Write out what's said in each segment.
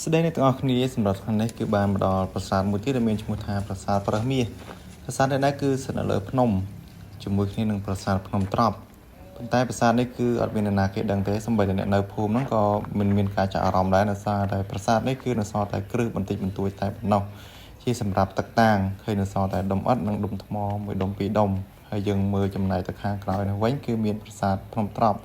ស្ដីនៃទាំងអស់គ្នាសម្រាប់ថ្ងៃនេះគឺបានមកដល់ប្រាសាទមួយទៀតដែលមានឈ្មោះថាប្រាសាទប្រើសមាសប្រាសាទនេះដែរគឺស្ថិតនៅលើភ្នំជាមួយគ្នានឹងប្រាសាទភ្នំត្រប់ប៉ុន្តែប្រាសាទនេះគឺអត់មានអ្នកណាគេដឹងទេសូម្បីតែអ្នកនៅភូមិហ្នឹងក៏មិនមានការចាប់អារម្មណ៍ដែរដោយសារតែប្រាសាទនេះគឺនៅសល់តែគ្រឹះបន្តិចបន្តួចតែប៉ុណ្ណោះជាសម្រាប់ទឹកតាំងឃើញនៅសល់តែដុំឥដ្ឋនិងដុំថ្មមួយដុំពីរដុំហើយយើងមើលចំណែកទៅខាងក្រោយនោះវិញគឺមានប្រាសាទភ្នំត្រប់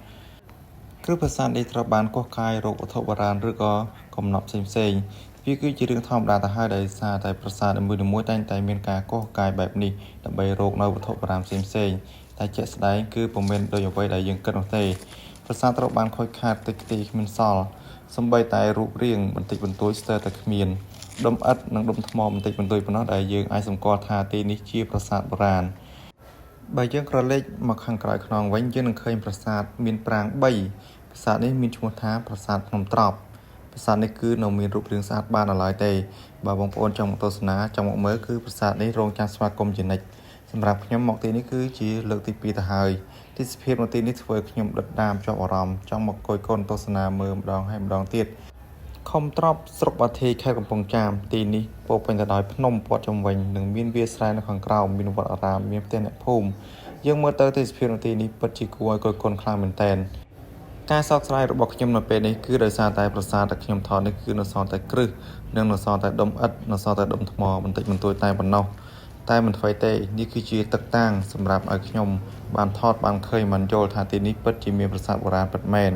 គ្រឹះប្រាសាទនេះត្រូវបានកោះកាយរកវត្ថុបុរាណឬក៏កំណត់ផ្សេងៗវាគឺជារឿងធម្មតាទៅហើយដោយសារតែប្រាសាទនីមួយៗតែងតែមានការកោះកាយបែបនេះដើម្បីរកនៅវត្ថុបុរាណផ្សេងៗតែជាក់ស្ដែងគឺពុំមែនដូចអ្វីដែលយើងគិតនោះទេប្រាសាទត្រូវបានខូចខាតតិចខ្ទីគ្មានសល់សូម្បីតែរូបរាងបន្តិចបន្តួចស្ទើរតែគ្មានដុំឥដ្ឋនិងដុំថ្មបន្តិចបន្តួចប៉ុណ្ណោះដែលយើងអាចសម្គាល់ថាទីនេះជាប្រាសាទបុរាណបើយើងក្រឡេកមកខាងក្រោយខ្នងវិញយើងនឹងឃើញប្រាសាទមានប្រាង្គ3ប្រាសាទនេះមានឈ្មោះថាប្រាសាទភ្នំត្រប់ប្រាសាទនេះគឺនៅមានរូបរាងស្អាតបានដល់ឡើយទេបើបងប្អូនចង់មកទស្សនាចង់មកមើលគឺប្រាសាទនេះរងចាំស្វាគមន៍ជានិច្ចសម្រាប់ខ្ញុំមកទីនេះគឺជាលើកទី2ទៅហើយទេសភាពនៅទីនេះធ្វើឲ្យខ្ញុំដិតដាមជាប់អារម្មណ៍ចង់មកគយគន់ទស្សនាមើលម្ដងហើយម្ដងទៀតឃុំត្រប់ស្រុកបាធីខេត្តកំពង់ចាមទីនេះពោរពេញទៅដោយភ្នំព័ទ្ធជុំវិញនិងមានវាលស្រែនៅខាងក្រោមមានវត្តអារាមមានផ្ទះអ្នកភូមិយើងមើលទៅទេសភាពនៅទីនេះពិតជាគួរឲ្យគយគន់ខ្លាំងមែនទែនការសោកស្ដាយរបស់ខ្ញុំនៅពេលនេះគឺដោយសារតែប្រាសាទដែលខ្ញុំថតនេះគឺនៅសល់តែគ្រឹះនិងនៅសល់តែដុំឥដ្ឋនៅសល់តែដុំថ្មបន្តិចបន្តួចតែប៉ុណ្ណោះតែមិនអ្វីទេនេះគឺជាទឹកតាំងសម្រាប់ឲ្យខ្ញុំបានថតបានឃើញបានយល់ថាទីនេះពិតជាមានប្រាសាទបុរាណពិតមែន